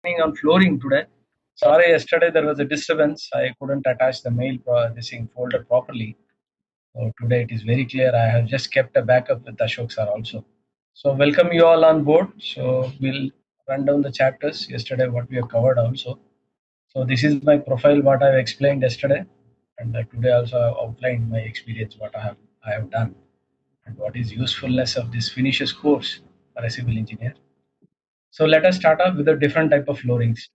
On flooring today. Sorry, yesterday there was a disturbance. I couldn't attach the this thing folder properly. So today it is very clear. I have just kept a backup with Ashok sir also. So welcome you all on board. So we'll run down the chapters yesterday what we have covered also. So this is my profile what I have explained yesterday, and today also I have outlined my experience what I have done and what is usefulness of this finishes course for a civil engineer. So let us start off with a different type of floorings.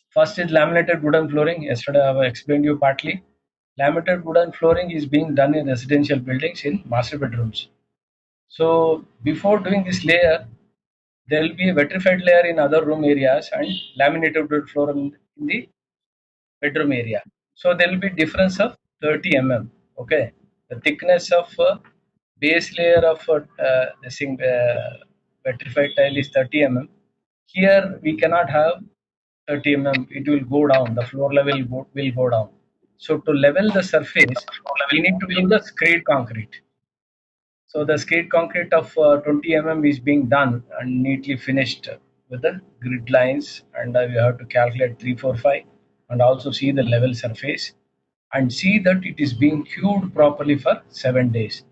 First is laminated wooden flooring. Yesterday I have explained you partly. Laminated wooden flooring is being done in residential buildings in master bedrooms. So before doing this layer, there will be a vitrified layer in other room areas and laminated wood flooring in the bedroom area. So there will be difference of 30 mm. Okay, the thickness of base layer of this thing, vitrified tile is 30 mm. Here we cannot have 30 mm. It will go down. The floor level will go down. So to level the surface, we need to do the screed concrete. So the screed concrete of 20 mm is being done and neatly finished with the grid lines, and we have to calculate 345 and also see the level surface and see that it is being cured properly for 7 days.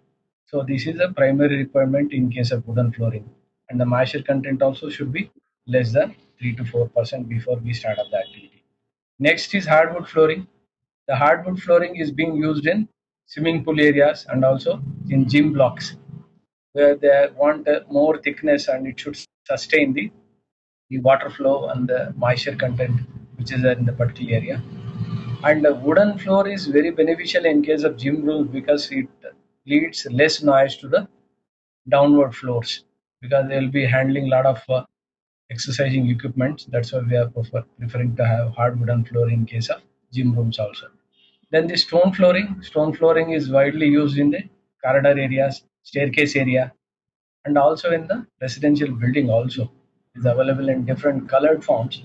So this is a primary requirement in case of wooden flooring, and the moisture content also should be less than 3 to 4% before we start up the activity. Next is hardwood flooring. The hardwood flooring is being used in swimming pool areas and also in gym blocks where they want more thickness and it should sustain the water flow and the moisture content which is there in the particular area. And the wooden floor is very beneficial in case of gym rooms because it leads less noise to the downward floors because they will be handling a lot of exercising equipment. That's why we are preferring to have hard wooden floor in case of gym rooms also. Then the stone flooring. Stone flooring is widely used in the corridor areas, staircase area, and also in the residential building also. Is available in different colored forms.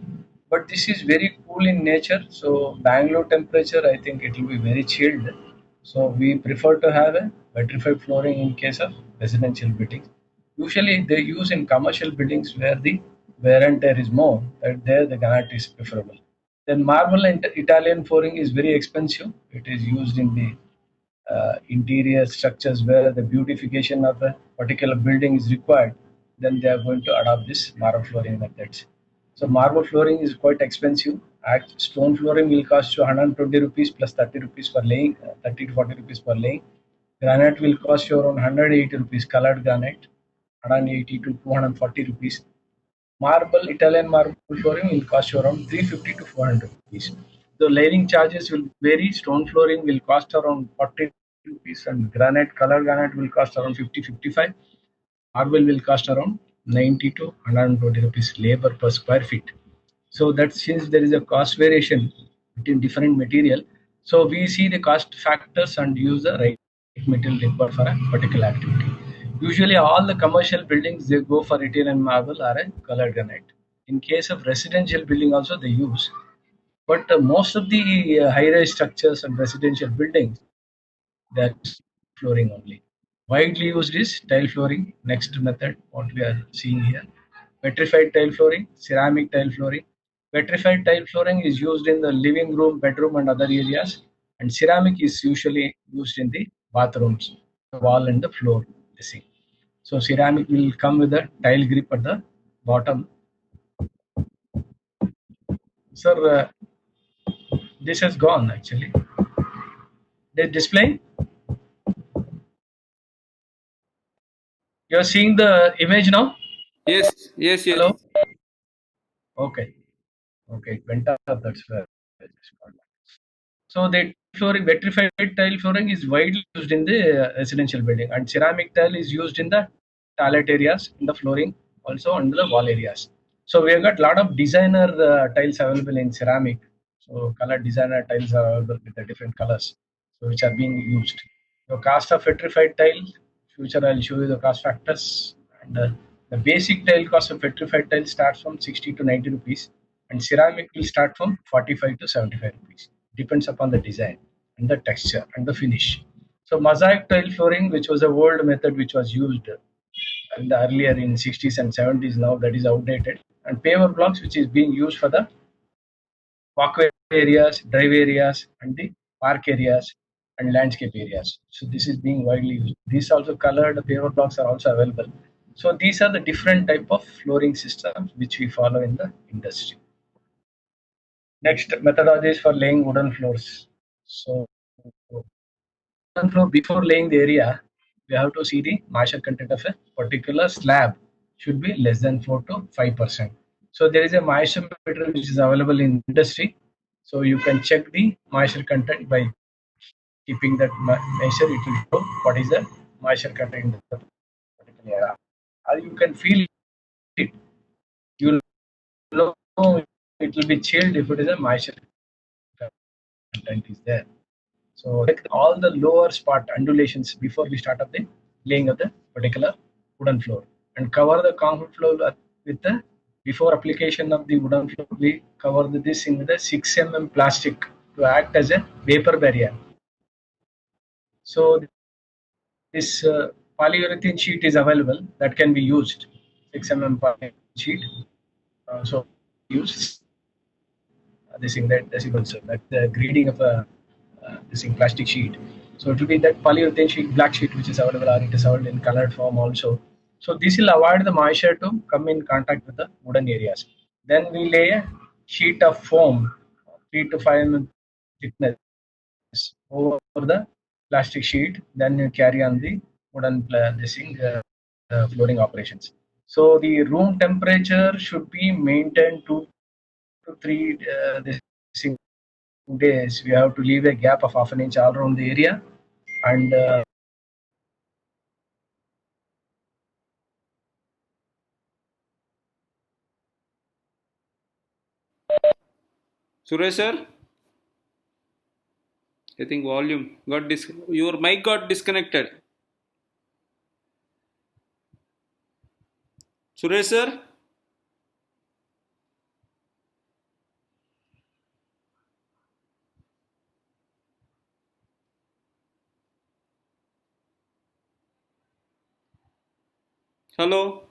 But this is very cool in nature. So Bangalore temperature, I think it will be very chilled. So we prefer to have a vitrified flooring in case of residential buildings. Usually they use in commercial buildings where the wear and tear is more. That there the granite is preferable. Then marble and Italian flooring is very expensive. It is used in the interior structures where the beautification of a particular building is required. Then they are going to adopt this marble flooring methods. So marble flooring is quite expensive. Stone flooring will cost you 120 rupees plus 30 rupees for laying, 30 to 40 rupees for laying. Granite will cost you around 180 rupees, colored granite, 180 to 240 rupees. Marble, Italian marble flooring will cost you around 350 to 400 rupees. The layering charges will vary. Stone flooring will cost around 40 rupees and granite, colored granite will cost around 50-55. Marble will cost around 90 to 120 rupees labor per square feet. So that since there is a cost variation between different material, so we see the cost factors and use the right material required for a particular activity. Usually all the commercial buildings they go for Italian marble or a colored granite. In case of residential building also they use, but most of the high-rise structures and residential buildings they are flooring only. Widely used is tile flooring. Next method, what we are seeing here, petrified tile flooring, ceramic tile flooring. Petrified tile flooring is used in the living room, bedroom, and other areas, and ceramic is usually used in the bathrooms, the wall and the floor. You see. So ceramic will come with a tile grip at the bottom. Sir, this has gone actually. The display. You are seeing the image now. Yes, yes, yes. Hello. Okay. Okay. It went up. That's where I just got that. So the flooring, vitrified tile flooring is widely used in the residential building, and ceramic tile is used in the toilet areas, in the flooring, also under the wall areas. So we have got a lot of designer tiles available in ceramic. So color designer tiles are available with the different colors, so which are being used. The cost of vitrified tile, future I'll show you the cost factors. And the basic tile cost of vitrified tile starts from 60 to 90 rupees, and ceramic will start from 45 to 75 rupees. Depends upon the design and the texture and the finish. So mosaic tile flooring, which was a old method which was used in the earlier in 60s and 70s, now that is outdated, and paver blocks which is being used for the walkway areas, drive areas, and the park areas and landscape areas. So this is being widely used. These also colored paver blocks are also available. So these are the different type of flooring systems which we follow in the industry. Next, methodologies for laying wooden floors. So wooden floor, before laying the area, we have to see the moisture content of a particular slab should be less than 4 to 5%. So there is a moisture meter which is available in industry. So you can check the moisture content by keeping that measure. It will show what is the moisture content in the particular area. Or you can feel it. You will know it will be chilled if it is a moisture content is there. So check all the lower spot undulations before we start up the laying of the particular wooden floor, and cover the concrete floor with the before application of the wooden floor. We cover this in the 6 plastic to act as a vapor barrier. So this polyurethane sheet is available that can be used. 6 polyurethane sheet. So use this thing that this is also that the grading of a this thing plastic sheet. So it will be that polyurethane sheet, black sheet, which is available, or it is available in colored form also. So this will avoid the moisture to come in contact with the wooden areas. Then we lay a sheet of foam, 3 to 5 thickness, over the plastic sheet. Then you carry on the wooden this thing, flooring operations. So the room temperature should be maintained 2 to 3 this thing days. We have to leave a gap of half an inch all around the area, and Suresh sir, I think volume got your mic got disconnected. Suresh sir, hello.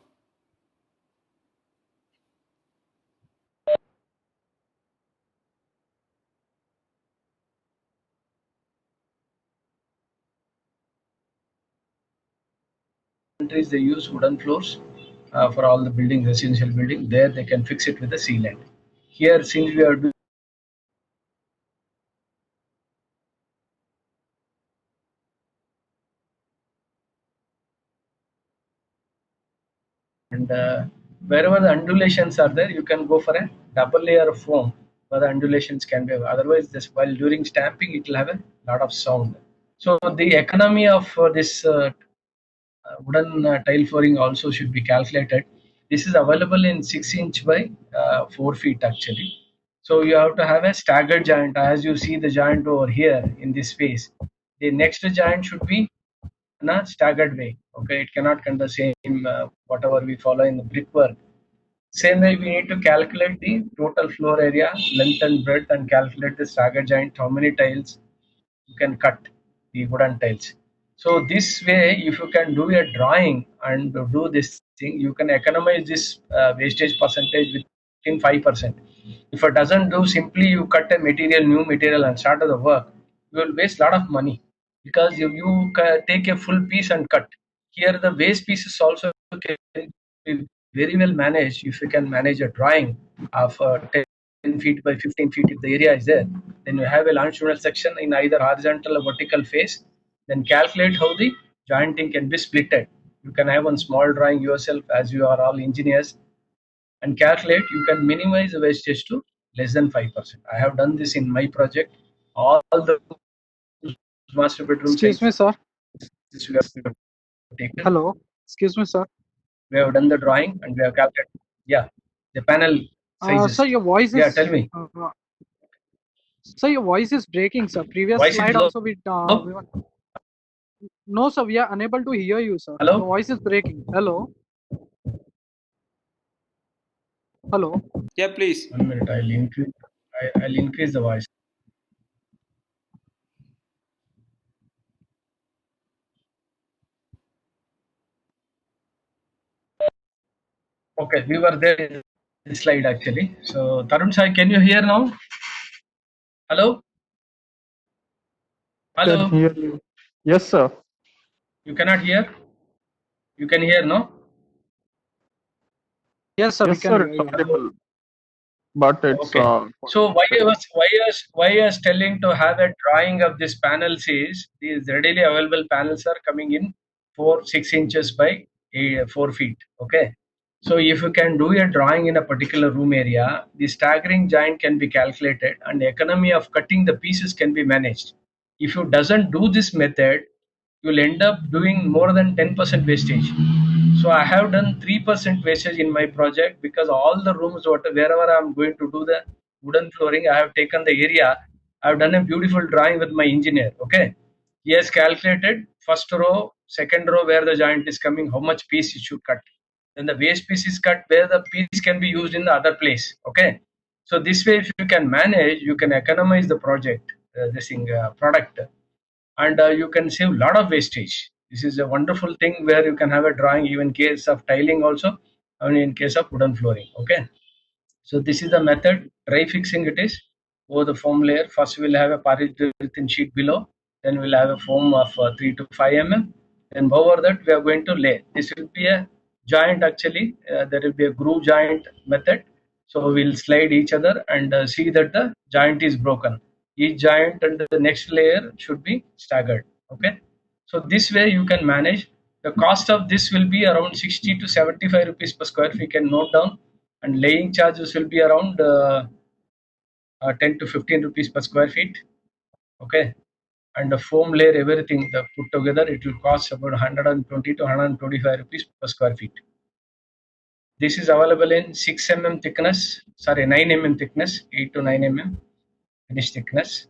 countries they use wooden floors for all the buildings, residential building. There they can fix it with the sealant. Here, since we are doing and wherever the undulations are there, you can go for a double layer of foam where the undulations can be. Otherwise, this while during stamping, it will have a lot of sound. So the economy of this wooden tile flooring also should be calculated. This is available in 6 inch by 4 feet actually. So you have to have a staggered joint. As you see the joint over here in this space, the next joint should be in a staggered way. Okay, it cannot come the same whatever we follow in the brickwork. Same way, we need to calculate the total floor area, length and breadth, and calculate the staggered joint, how many tiles you can cut the wooden tiles. So this way, if you can do a drawing and do this thing, you can economize this wastage percentage within 5%. If it doesn't do, simply you cut a material, new material, and start the work, you will waste a lot of money because you take a full piece and cut. Here, the waste pieces also can be very well managed if you can manage a drawing of 10 feet by 15 feet if the area is there. Then you have a longitudinal section in either horizontal or vertical face. Then calculate how the jointing can be splitted. You can have one small drawing yourself as you are all engineers and calculate. You can minimize the wastage to less than 5%. I have done this in my project. All the master bedroom Excuse me, sir. This we have taken. Hello. Excuse me, sir. We have done the drawing and we have calculated. Yeah, the panel sizes. Sir, your voice is. Yeah, tell me. Sir, your voice is breaking, sir. Previous Voice is slide low. also we. No, sir, we are unable to hear you, sir. Hello? Your voice is breaking. Hello. Hello. Yeah, please. 1 minute. I'll increase the voice. Okay, we were there. this slide actually. So Tarun Sai, can you hear now? Hello? Can Hello? hear you. Yes, sir. You cannot hear? You can hear, no? Yes, sir, we Yes, can sir. hear It's you. audible, but it's Okay. So why I fail. was telling to have a drawing of this panels is these readily available panels are coming in 4 6 inches by 4 feet. Okay. So if you can do a drawing in a particular room area, the staggering joint can be calculated and the economy of cutting the pieces can be managed. If you doesn't do this method, you will end up doing more than 10% wastage. So I have done 3% wastage in my project because all the rooms, wherever I'm going to do the wooden flooring, I have taken the area. I've done a beautiful drawing with my engineer. Okay, he has calculated first row, second row where the joint is coming, how much piece it should cut. Then the waste piece is cut where the piece can be used in the other place. Okay, so this way, if you can manage, you can economize the project, product, and you can save a lot of wastage. This is a wonderful thing where you can have a drawing even in case of tiling also, and in case of wooden flooring. Okay, so this is the method. Dry fixing it is over the foam layer. First we'll have a polyurethane sheet below, then we'll have a foam of 3 to 5 mm. Then over that we are going to lay. This will be a joint actually. There will be a groove joint method. So we'll slide each other and see that the joint is broken. Each joint and the next layer should be staggered. Okay. So this way you can manage. The cost of this will be around 60 to 75 rupees per square feet. You can note down, and laying charges will be around 10 to 15 rupees per square feet. Okay, and the foam layer, everything the put together, it will cost about 120 to 125 rupees per square feet. This is available in 6 mm thickness, sorry, 9 mm thickness, 8 to 9 mm finish thickness,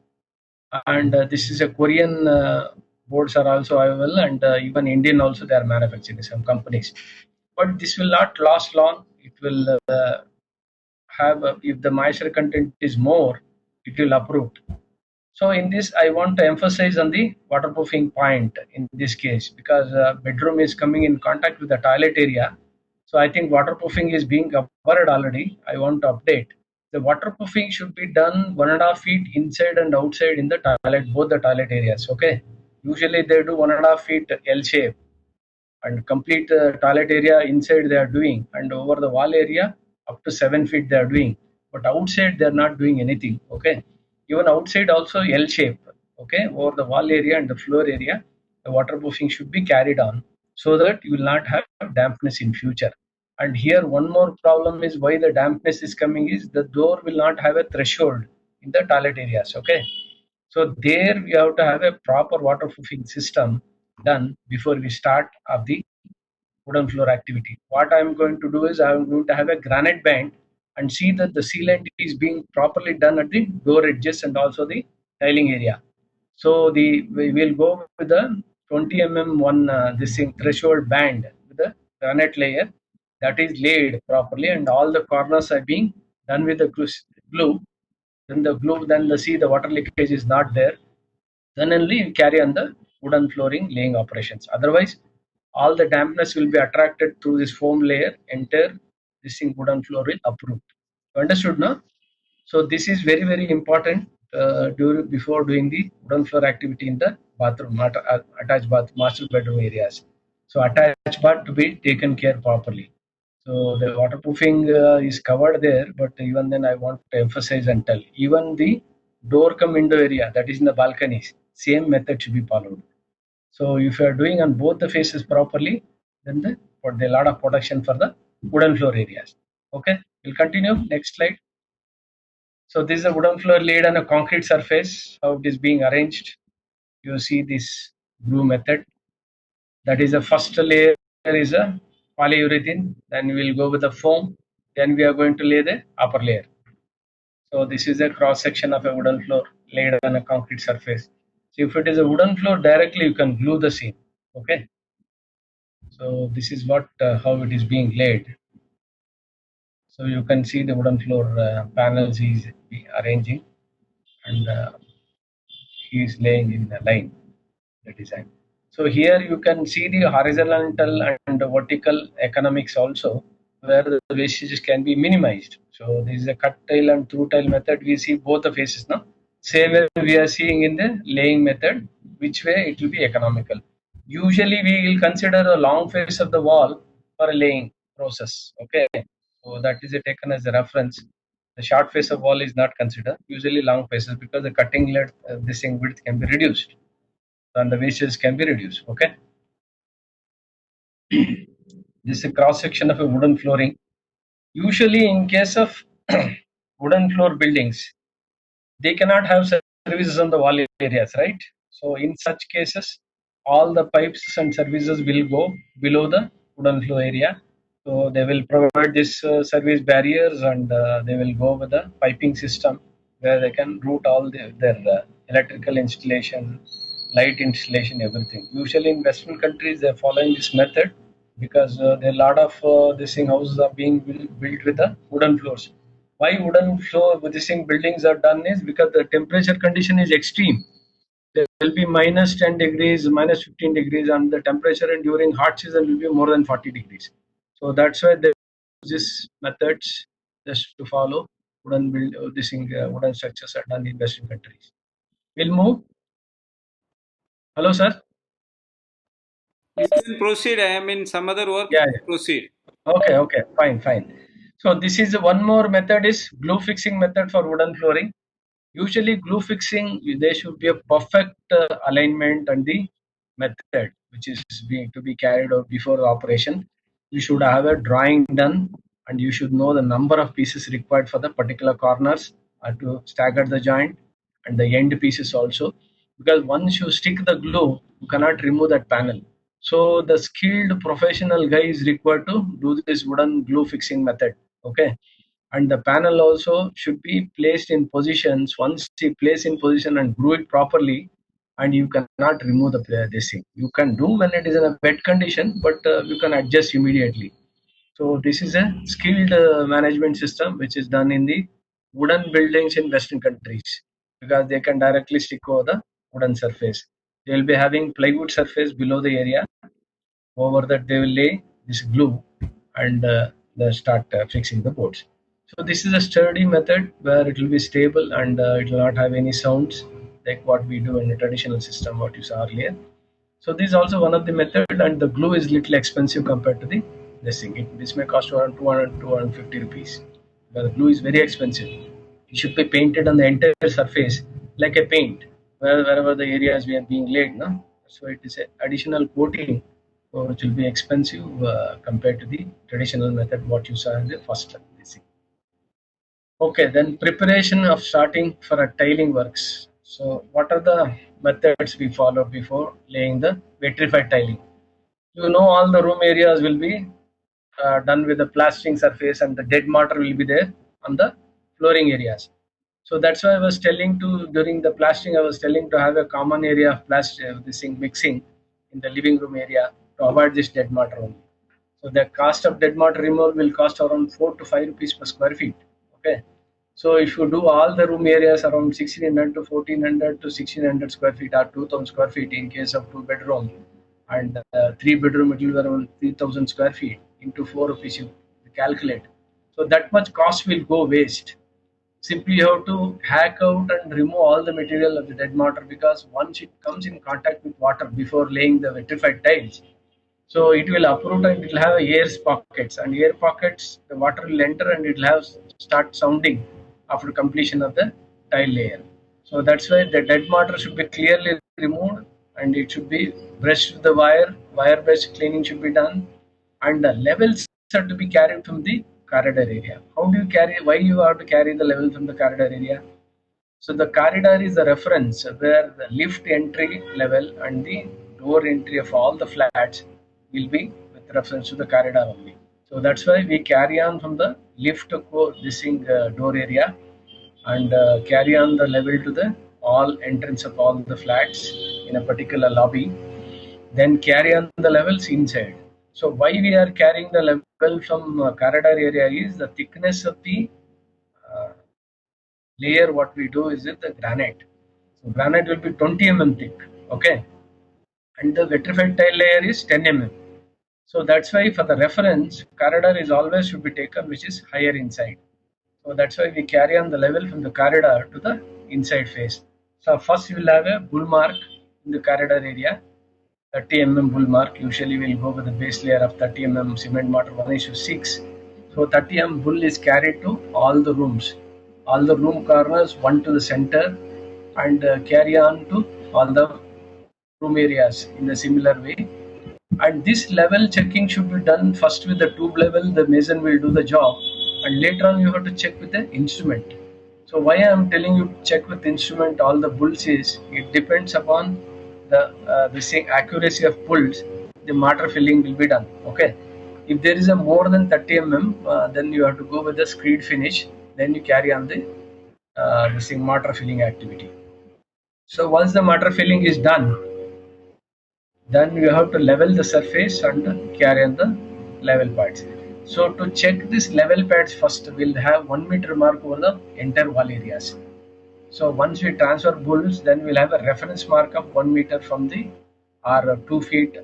and this is a Korean boards are also available, and even Indian also they are manufacturing some companies. But this will not last long. It will have if the moisture content is more, it will uproot. So in this I want to emphasize on the waterproofing point in this case, because bedroom is coming in contact with the toilet area. So I think waterproofing is being covered already. I want to update the waterproofing should be done 1.5 feet inside and outside in the toilet, both the toilet areas. Okay, usually they do 1.5 feet L shape, and complete toilet area inside they are doing, and over the wall area up to 7 feet they are doing, but outside they are not doing anything. Okay, even outside also L shape. Okay, over the wall area and the floor area the waterproofing should be carried on, so that you will not have dampness in future. And here one more problem is why the dampness is coming is the door will not have a threshold in the toilet areas. Okay, so there we have to have a proper waterproofing system done before we start of the wooden floor activity. What I am going to do is I am going to have a granite band and see that the sealant is being properly done at the door edges and also the tiling area. So we will go with the 20 mm one this thing threshold band with the granite layer that is laid properly, and all the corners are being done with the glue. Then the glue, then the see the water leakage is not there, then only you carry on the wooden flooring laying operations. Otherwise, all the dampness will be attracted through this foam layer. Enter this thing wooden floor will uproot. You understood, no? So this is very very important before doing the wooden floor activity in the bathroom, attached bath, master bedroom areas. So attached bath to be taken care properly. So the waterproofing is covered there, but even then I want to emphasize and tell, even the door come window area that is in the balconies, same method should be followed. So if you are doing on both the faces properly, then for the lot of protection for the wooden floor areas. Okay, we'll continue. Next slide. So this is a wooden floor laid on a concrete surface. How it is being arranged. You see this glue method. That is the first layer is a polyurethane. Then we will go with the foam. Then we are going to lay the upper layer. So this is a cross section of a wooden floor laid on a concrete surface. So if it is a wooden floor, directly you can glue the seam. Okay. So this is what how it is being laid. So you can see the wooden floor panels he is arranging, and he is laying in the line the design. So here you can see the horizontal and vertical economics also. where the wastages can be minimized. So this is a cut tile and through tile method. We see both the phases now. Same way we are seeing in the laying method, which way it will be economical. Usually we will consider a long face of the wall for a laying process. Okay, so that is taken as a reference. The short face of wall is not considered. Usually long faces because the cutting length, this thing width can be reduced and the wastage can be reduced. Okay, this is a cross section of a wooden flooring. Usually, in case of wooden floor buildings, they cannot have services on the wall areas, right? So, in such cases, all the pipes and services will go below the wooden floor area. So, they will provide this service barriers and they will go with the piping system where they can route all their electrical installation, light installation, everything. Usually, in Western countries, they are following this method because there are a lot of this thing houses are being built with the wooden floors. Why wooden floor with this thing buildings are done is because the temperature condition is extreme. There will be minus 10 degrees, minus 15 degrees, and the temperature and during hot season will be more than 40 degrees. So that's why they use these methods just to follow wooden build this thing, wooden structures are done in Western countries. We'll move. Hello, sir. You can proceed. I am in some other work. Yeah, yeah. Proceed. Okay, okay, fine, fine. So this is one more method is glue fixing method for wooden flooring. Usually glue fixing, there should be a perfect alignment and the method which is being to be carried out before the operation. You should have a drawing done and you should know the number of pieces required for the particular corners to stagger the joint and the end pieces also. Because once you stick the glue, you cannot remove that panel. So the skilled professional guy is required to do this wooden glue fixing method. Okay, and the panel also should be placed in positions. Once you place in position and glue it properly, and you cannot remove this thing. You can do when it is in a wet condition, but you can adjust immediately. So this is a skilled management system which is done in the wooden buildings in Western countries because they can directly stick over the wooden surface. They will be having plywood surface below the area. Over that they will lay this glue and they start fixing the boards. So this is a sturdy method where it will be stable and it will not have any sounds like what we do in a traditional system what you saw earlier. So this is also one of the method and the glue is little expensive compared to the this thing. This may cost around 200 250 rupees. But the glue is very expensive. It should be painted on the entire surface like a paint wherever the areas we are being laid. No? So it is an additional coating which will be expensive compared to the traditional method what you saw in the first this thing. Okay, then preparation of starting for a tiling works. So what are the methods we follow before laying the vitrified tiling? You know all the room areas will be done with the plastering surface and the dead mortar will be there on the flooring areas. So that's why I was telling to during the plastering I was telling to have a common area of plaster this thing mixing in the living room area to avoid this dead mortar only. So the cost of dead mortar removal will cost around 4 to 5 rupees per square feet. Okay. So if you do all the room areas around 1600 to 1400 to 1600 square feet or 2000 square feet in case of 2 bedroom and 3 bedroom it will be around 3000 square feet into 4 rupees you calculate. So that much cost will go waste. Simply you have to hack out and remove all the material of the dead mortar because once it comes in contact with water before laying the vitrified tiles, so it will uproot and it will have air pockets and air pockets the water will enter and it will have start sounding after completion of the tile layer. So that's why the dead mortar should be clearly removed and it should be brushed with the wire brush cleaning should be done and the levels are to be carried from the corridor area. How do you carry, why you have to carry the level from the corridor area? So the corridor is the reference where the lift entry level and the door entry of all the flats will be with reference to the corridor only. So that's why we carry on from the lift this thing, door area and carry on the level to the all entrance of all the flats in a particular lobby. Then carry on the levels inside. So why we are carrying the level from corridor area is the thickness of the layer what we do is with the granite. So granite will be 20 mm thick, okay, and the vitrified tile layer is 10 mm. So that's why for the reference, corridor is always should be taken which is higher inside. So that's why we carry on the level from the corridor to the inside face. So first you will have a bull mark in the corridor area, 30 bull mark. Usually we'll go with the base layer of 30 cement mortar 1:6. So 30 bull is carried to all the rooms, all the room corners, one to the center, and carry on to all the room areas in a similar way. And this level checking should be done first with the tube level. The mason will do the job, and later on you have to check with the instrument. So why I am telling you check with instrument all the bulls is it depends upon the same accuracy of pulls. The mortar filling will be done. Okay, if there is a more than 30 then you have to go with the screed finish. Then you carry on the mortar filling activity. So once the mortar filling is done, then you have to level the surface and carry on the level pads. So to check this level pads first, we'll have 1 meter mark over the entire wall areas. So once we transfer bulls, then we'll have a reference mark of 1 meter from the or 2 feet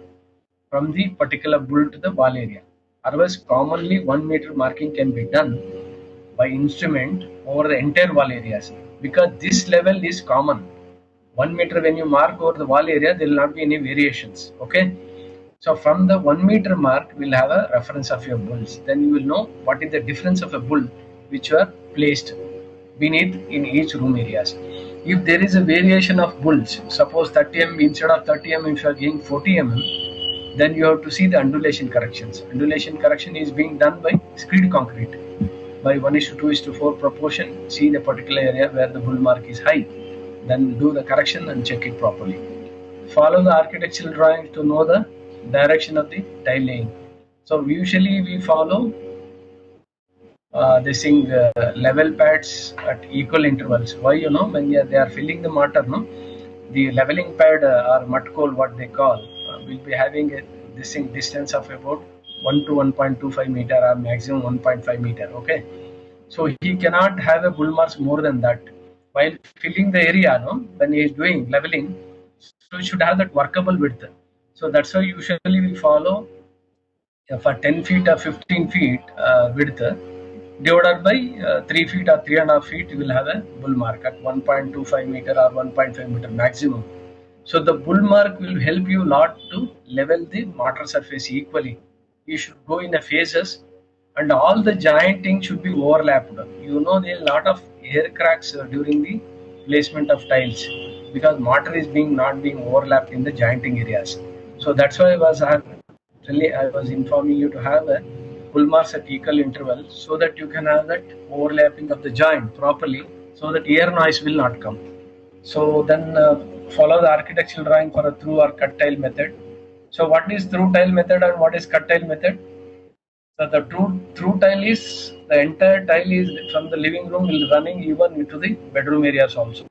from the particular bull to the wall area. Otherwise, commonly 1 meter marking can be done by instrument over the entire wall areas because this level is common. 1 meter when you mark over the wall area, there will not be any variations. Okay. So from the 1 meter mark, we'll have a reference of your bulls. Then you will know what is the difference of a bull which were placed beneath in each room areas. If there is a variation of bulls, suppose 30 instead of 30 if you are getting 40 then you have to see the undulation corrections. Undulation correction is being done by screed concrete by 1:2:4 proportion. See the particular area where the bull mark is high. Then do the correction and check it properly. Follow the architectural drawing to know the direction of the tile laying. So usually we follow level pads at equal intervals. Why? When they are filling the mortar, the leveling pad or mud coal, what they call, will be having a distance of about 1 to 1.25 meter or maximum 1.5 meter. Okay, so he cannot have a bull marks more than that. While filling the area, when he is doing leveling, so you should have that workable width. So that's why usually we follow for 10 feet or 15 feet width divided by 3 feet or 3.5 feet, you will have a bull mark at 1.25 meter or 1.5 meter maximum. So the bull mark will help you a lot to level the mortar surface equally. You should go in the phases and all the jointing should be overlapped. There are a lot of air cracks during the placement of tiles because mortar is not being overlapped in the jointing areas. So that's why I was informing you to have a bull marks at equal interval so that you can have that overlapping of the joint properly so that air noise will not come. So then follow the architectural drawing for a through or cut tile method. So what is through tile method and what is cut tile method? So the through tile is the entire tile is from the living room will running even into the bedroom areas also.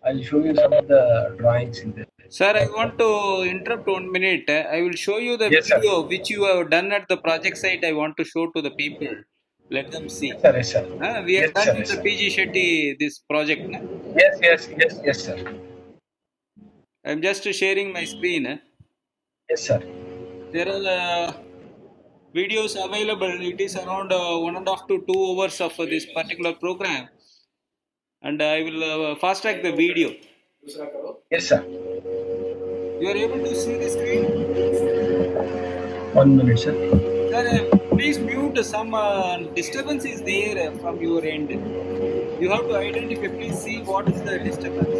I'll show you some of the drawings in there. Sir, I want to interrupt 1 minute. I will show you the Yes, video sir. which you have done at the project site. I want to show to the people. Let them see. Yes, sir. Yes, sir. We have Yes, done sir. with Yes, the sir. PG Shetty this project. Yes, sir. I'm just sharing my screen. Yes, sir. There are videos available. It is around 1.5 to 2 hours of this particular program. And I will fast track the video. Yes, sir. You are able to see the screen? 1 minute, sir. Sir, please mute some disturbance is there from your end. You have to identify, please see what is the disturbance.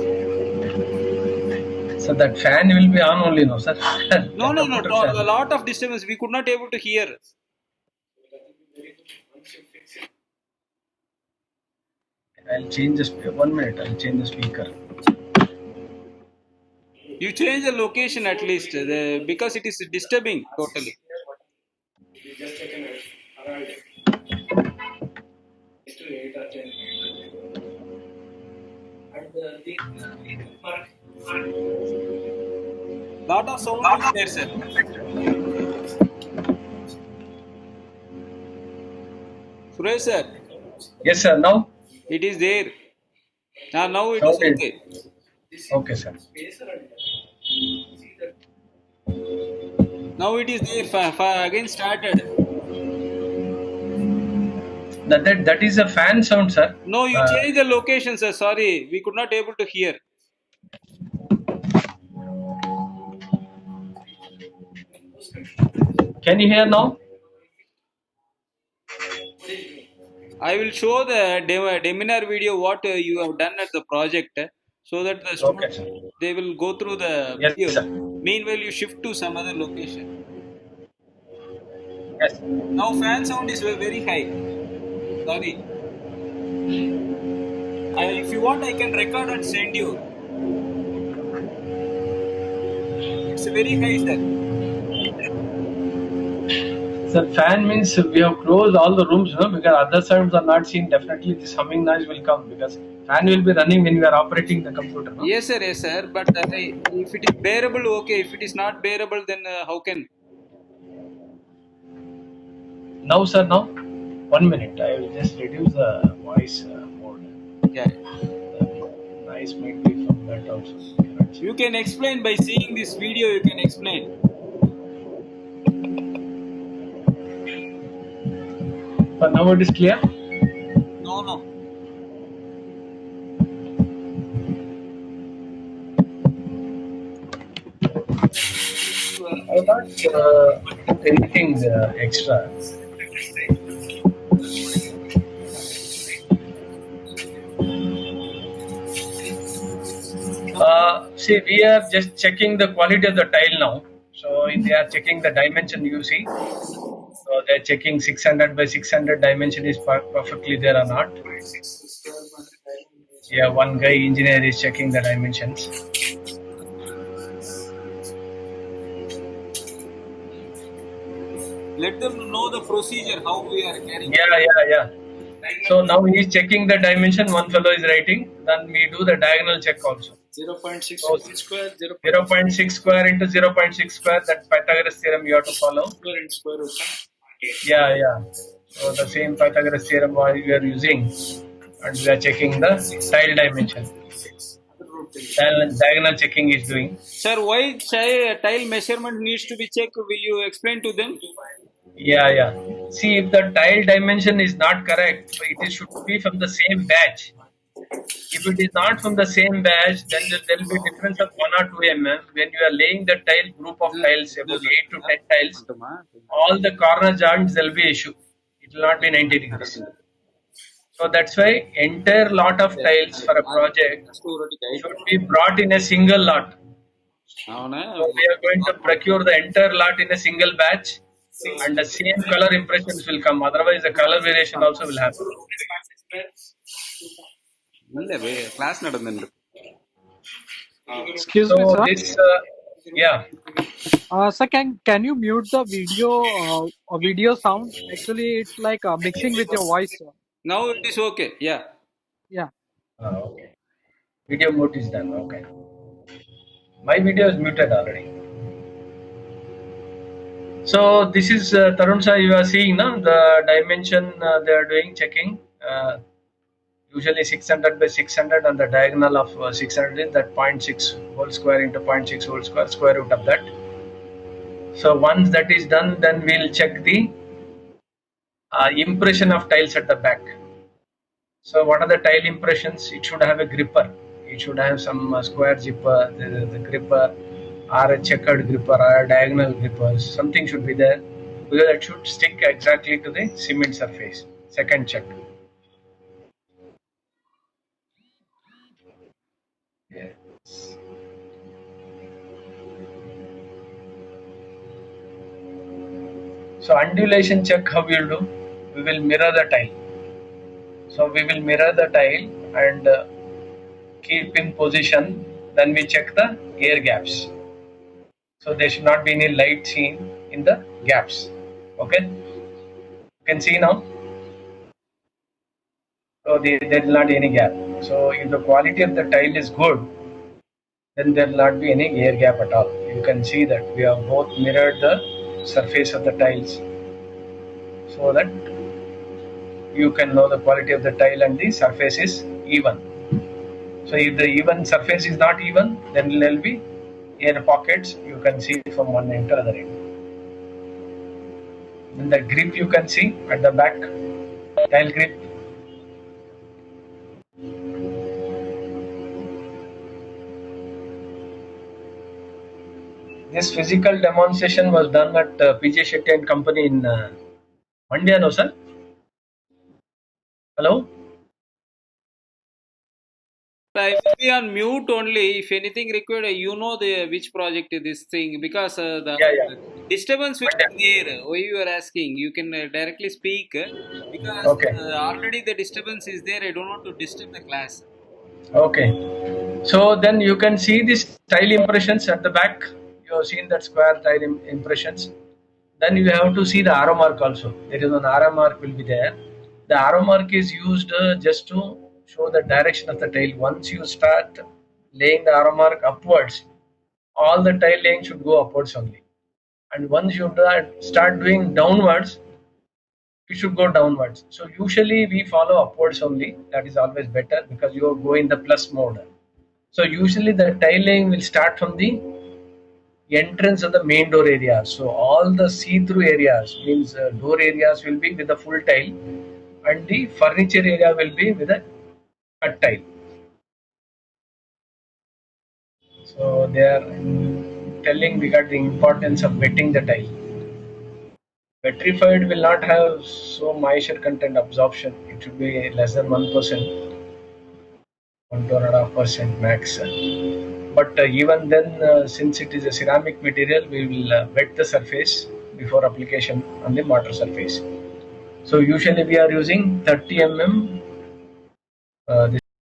So that fan will be on only, no, sir? No, a lot of disturbance. We could not able to hear. I'll change the speaker. 1 minute, I'll change the speaker. You change the location at least because it is disturbing totally. Lot of sound is there, sir. Suresh sir. Yes, sir. Now? It is there. Now it Okay. is okay. Okay, sir. Now it is there. Again started. That is a fan sound, sir. No, you change the location, sir. Sorry, we could not able to hear. Can you hear now? I will show the Deminar video what you have done at the project, so that the students they will go through the video. Sir. Meanwhile, you shift to some other location. Yes. Now fan sound is very high. Sorry. If you want, I can record and send you. It's very high, sir. So fan means we have closed all the rooms, no? Because other sounds are not seen. Definitely this humming noise will come because fan will be running when we are operating the computer. No? Yes, sir. Yes, sir. But if it is bearable, okay. If it is not bearable, then how can? Now, sir, now? 1 minute. I will just reduce the voice mode. Yeah. The noise might be from that also. You can explain by seeing this video. You can explain. But now it is clear? No. I not put anything extra. See, we are just checking the quality of the tile now. So they are checking the dimension, you see. So they are checking 600 by 600 dimension is perfectly there or not. Yeah, one guy engineer is checking the dimensions. Let them know the procedure, how we are carrying. Yeah. So now he is checking the dimension, one fellow is writing, then we do the diagonal check also. 0.6 square, 0.6 square into 0.6 square, that Pythagoras theorem you have to follow. square root. Yeah. So the same Pythagoras theorem we are using, and we are checking the tile dimension. Diagonal checking is doing. Sir, why tile measurement needs to be checked? Will you explain to them? Yeah. See, if the tile dimension is not correct, it should be from the same batch. If it is not from the same batch, then there will be difference of 1 or 2 mm. When you are laying the tile group of tiles, about 8 to 10 tiles, all the corner joints there will be issue. It will not be 90 degrees. So that's why entire lot of tiles for a project should be brought in a single lot. So we are going to procure the entire lot in a single batch, and the same color impressions will come. Otherwise, the color variation also will happen. Excuse me, So sir. this, yeah. Sir, can you mute the video sound? Actually, it's like mixing with your voice, sir. Now it is okay. Yeah. Okay. Video mode is done. Okay. My video is muted already. So this is Tarun sir, you are seeing now the dimension they are doing checking. Usually 600 by 600, and the diagonal of 600 is that 0.6 whole square into 0.6 whole square, square root of that. So once that is done, then we'll check the impression of tiles at the back. So what are the tile impressions? It should have a gripper. It should have some square zipper, the gripper, or a checkered gripper, or a diagonal gripper. Something should be there because it should stick exactly to the cement surface. Second check. Yes. So undulation check, how we will do? We will mirror the tile. So we will mirror the tile and keep in position. Then we check the air gaps. So there should not be any light seen in the gaps. Okay? You can see now. So there will not be any gap. So if the quality of the tile is good, then there will not be any air gap at all. You can see that we have both mirrored the surface of the tiles, so that you can know the quality of the tile and the surface is even. So if the even surface is not even, then there will be air pockets. You can see from one end to other end. Then the grip you can see at the back, tile grip. This physical demonstration was done at PJ Shetty and Company in Mandya, no sir? Hello? I will be on mute only. If anything required, you know the which project is this thing, because the Yeah. disturbance will But, be there. Why you are asking? You can directly speak, because okay. already the disturbance is there. I don't want to disturb the class. Okay. So then you can see these tile impressions at the back. You have seen that square tile impressions. Then you have to see the arrow mark also. There is an arrow mark will be there. The arrow mark is used just to show the direction of the tile. Once you start laying the arrow mark upwards, all the tile laying should go upwards only. And once you start doing downwards, you should go downwards. So usually we follow upwards only. That is always better because you go in the plus mode. So usually the tile laying will start from the entrance of the main door area. So all the see-through areas, means door areas, will be with the full tile, and the furniture area will be with a cut tile. So they are telling regarding the importance of wetting the tile. Petrified will not have so moisture content absorption. It should be less than 1%, 1 to 1.5% max. But even then, since it is a ceramic material, we will wet the surface before application on the mortar surface. So usually we are using 30 mm this